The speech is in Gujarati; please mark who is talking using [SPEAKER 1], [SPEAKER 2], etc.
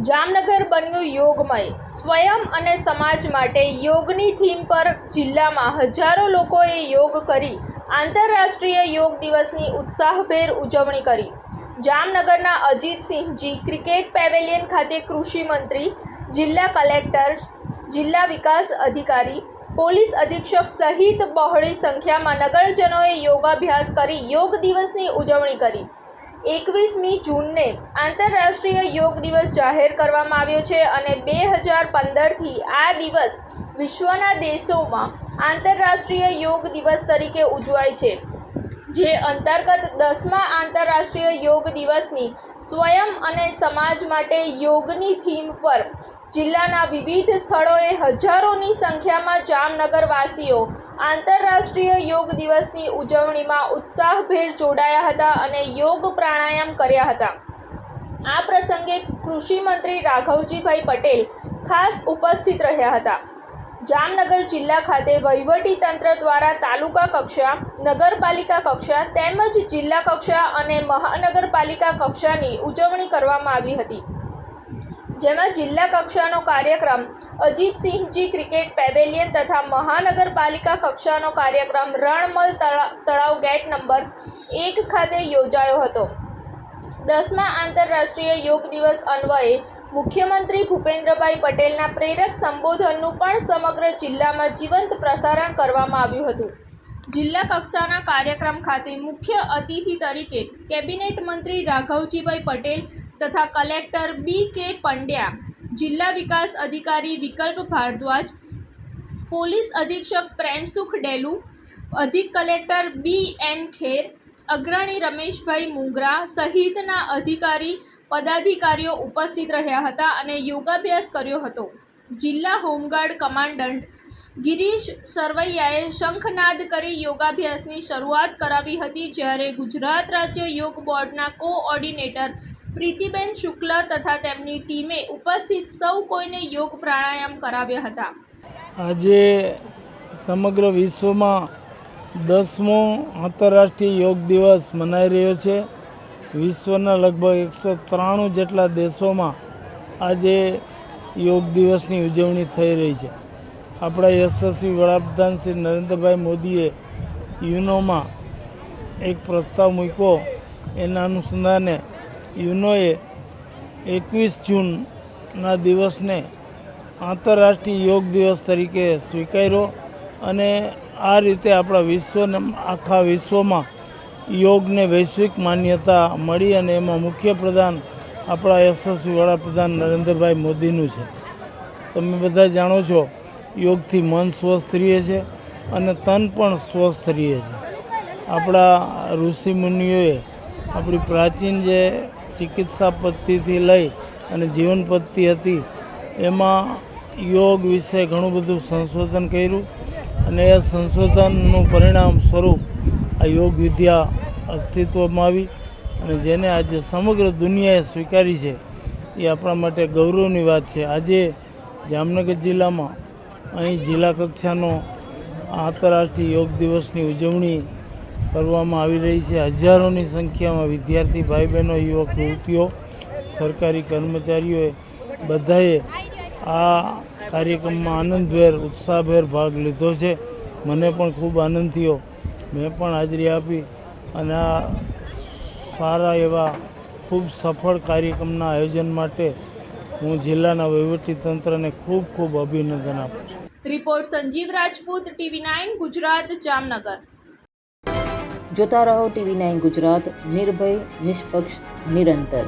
[SPEAKER 1] જામનગર બન્યું યોગમય. સ્વયં અને સમાજ માટે યોગની થીમ પર જિલ્લામાં હજારો લોકોએ યોગ કરી આંતરરાષ્ટ્રીય યોગ દિવસની ઉત્સાહભેર ઉજવણી કરી. જામનગરના અજીતસિંહજી ક્રિકેટ પેવેલિયન ખાતે કૃષિ મંત્રી, જિલ્લા કલેક્ટર, જિલ્લા વિકાસ અધિકારી, પોલીસ અધિક્ષક સહિત બહોળી સંખ્યામાં નગરજનોએ યોગાભ્યાસ કરી યોગ દિવસની ઉજવણી કરી. 21મી જૂનને આંતરરાષ્ટ્રીય યોગ દિવસ જાહેર કરવામાં આવ્યો છે અને 2015થી આ દિવસ વિશ્વના દેશોમાં આંતરરાષ્ટ્રીય યોગ દિવસ તરીકે ઉજવાય છે, જે અંતર્ગત 10મા આંતરરાષ્ટ્રીય યોગ દિવસની સ્વયં અને સમાજ માટે યોગની થીમ પર જિલ્લાના વિવિધ સ્થળોએ હજારોની સંખ્યામાં જામનગરવાસીઓ આંતરરાષ્ટ્રીય યોગ દિવસની ઉજવણીમાં ઉત્સાહભેર જોડાયા હતા અને યોગ પ્રાણાયામ કર્યા હતા. આ પ્રસંગે કૃષિ મંત્રી રાઘવજીભાઈ પટેલ ખાસ ઉપસ્થિત રહ્યા હતા. જામનગર જિલ્લા ખાતે વહીવટી તંત્ર દ્વારા તાલુકા કક્ષા, નગરપાલિકા કક્ષા તેમજ જિલ્લા કક્ષા અને મહાનગરપાલિકા કક્ષાની ઉજવણી કરવામાં આવી હતી, જેમાં જિલ્લા કક્ષાનો કાર્યક્રમ અજીતસિંહજી ક્રિકેટ પેવેલિયન તથા મહાનગરપાલિકા કક્ષાનો કાર્યક્રમ રણમલ તળાવ ગેટ નંબર 1 ખાતે યોજાયો હતો. 10મા આંતરરાષ્ટ્રીય યોગ દિવસ અન્વયે મુખ્યમંત્રી ભૂપેન્દ્રભાઈ પટેલના પ્રેરક સંબોધનનું પણ સમગ્ર જિલ્લામાં જીવંત પ્રસારણ કરવામાં આવ્યું હતું. જિલ્લા કક્ષાના કાર્યક્રમ ખાતે મુખ્ય અતિથિ તરીકે કેબિનેટ મંત્રી રાઘવજીભાઈ પટેલ તથા કલેક્ટર B.K. પંડ્યા, જિલ્લા વિકાસ અધિકારી વિકલ્પ ભારદ્વાજ, પોલીસ અધિક્ષક પ્રેમસુખ ડેલુ, અધિક કલેક્ટર B.N. ખેર, અગ્રણી રમેશભાઈ મુંગરા સહિતના અધિકારી પદાધિકારીઓ ઉપસ્થિત રહ્યા હતા અને યોગાભ્યાસ કર્યો હતો. જિલ્લા હોમગાર્ડ કમાન્ડન્ટ ગિરીશ સરવૈયાએ શંખનાદ કરી યોગાભ્યાસની શરૂઆત કરાવી હતી, જ્યારે ગુજરાત રાજ્ય યોગ બોર્ડના કોઓર્ડિનેટર પ્રીતિબેન શુક્લ તથા તેમની ટીમે ઉપસ્થિત સૌ કોઈને યોગ પ્રાણાયામ કરાવ્યા હતા.
[SPEAKER 2] આજે સમગ્ર વિશ્વમાં 10મો આંતરરાષ્ટ્રીય યોગ દિવસ મનાઈ રહ્યો છે. વિશ્વના લગભગ 193 જેટલા દેશોમાં આજે યોગ દિવસની ઉજવણી થઈ રહી છે. આપણા યશસ્વી વડાપ્રધાન શ્રી નરેન્દ્રભાઈ મોદીએ યુનોમાં એક પ્રસ્તાવ મૂક્યો. એના અનુસંધાને યુનોએ 21 જૂનના દિવસને આંતરરાષ્ટ્રીય યોગ દિવસ તરીકે સ્વીકાર્યો અને આ રીતે આપણા આખા વિશ્વમાં યોગને વૈશ્વિક માન્યતા મળી અને એમાં મુખ્ય પ્રધાન આપણા યશસ્વી વડાપ્રધાન નરેન્દ્રભાઈ મોદીનું છે. તમે બધા જાણો છો, યોગથી મન સ્વસ્થ રહે છે અને તન પણ સ્વસ્થ રહે છે. આપણા ઋષિમુનિઓએ આપણી પ્રાચીન જે ચિકિત્સા પદ્ધતિથી લઈ અને જીવન પદ્ધતિ હતી એમાં યોગ વિશે ઘણું બધું સંશોધન કર્યું અને એ સંશોધનનું પરિણામ સ્વરૂપ આ યોગ વિદ્યા અસ્તિત્વમાં આવી અને જેને આજે સમગ્ર દુનિયાએ સ્વીકારી છે એ આપણા માટે ગૌરવની વાત છે. આજે જામનગર જિલ્લામાં અહીં જિલ્લા કક્ષાનો આંતરરાષ્ટ્રીય યોગ દિવસની ઉજવણી કરવામાં આવી રહી છે. હજારોની સંખ્યામાં વિદ્યાર્થી ભાઈ બહેનો, યુવક યુવતીઓ, સરકારી કર્મચારીઓએ બધાએ આ કાર્યક્રમમાં આનંદભેર, ઉત્સાહભેર ભાગ લીધો છે. મને પણ ખૂબ આનંદ થયો. મેં પણ હાજરી આપી અને આ સારા એવા ખૂબ સફળ કાર્યક્રમના આયોજન માટે હું જિલ્લાના વહીવટીતંત્રને ખૂબ ખૂબ અભિનંદન આપું છું.
[SPEAKER 1] Report Sanjeev Rajput, TV9 Gujarat, Jamnagar.
[SPEAKER 3] જોતા રહો TV9 ગુજરાત, નિર્ભય, નિષ્પક્ષ, નિરંતર.